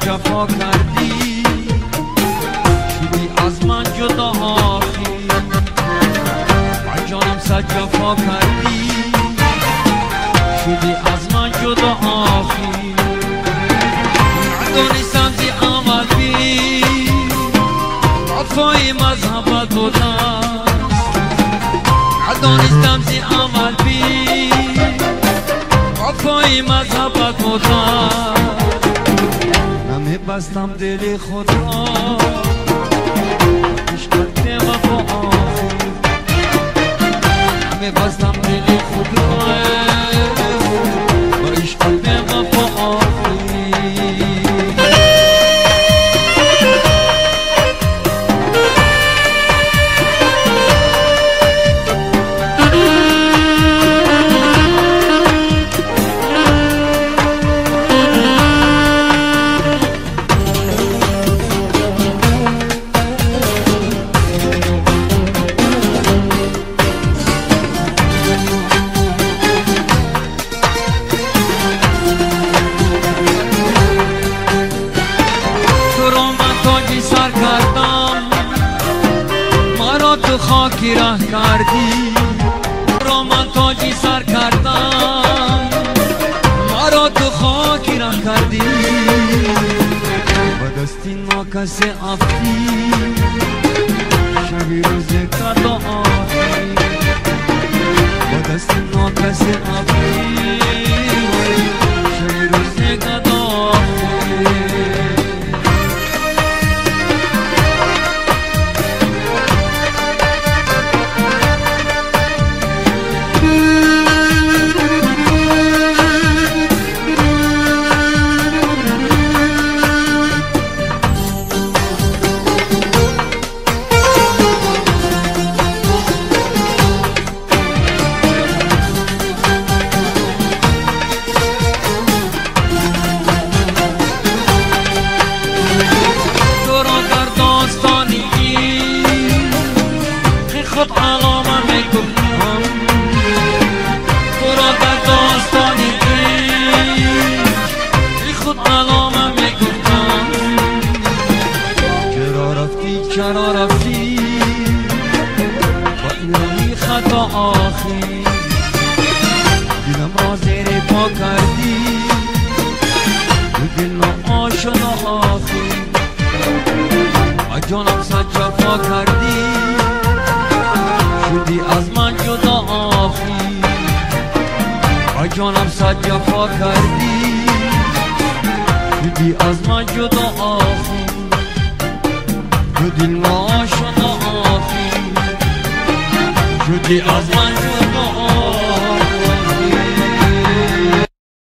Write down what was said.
جفا کردی، شدی از من جدا آخی. و جانم صد جفا کردی، شدی از من جدا آخی. ندانستم زی عمل بی وفای مذهبت بودم، ندانستم زی عمل بی وفای مذهبت بودم. نمیبستم دل خود را عشقت به وفا آخی، نمیبستم دل خود را با عشقت به وفا آخی. خاکی ره کردی، را من تاجی سر کردم، مرا تو خاکی ره کردی. با دستی ناکسی افتی، شبی روزی کدا آخی. با دستی ناکسی افتی، شبی روزی کدا آخی. خود علامه میگفتم، تو را در داستانی خود علامه میگفتم. چرا رفتی چرا رفتی با این روی خطا آخی. دلم را زیر پا کردی، تو دل آشنا آخی. و جانم صد جفا کردی، شدی از من جدا آخی. و جانم صد جفا کردی، شدی از من جدا آخی. تو دل ما آشنا آخی، شدی از من جدا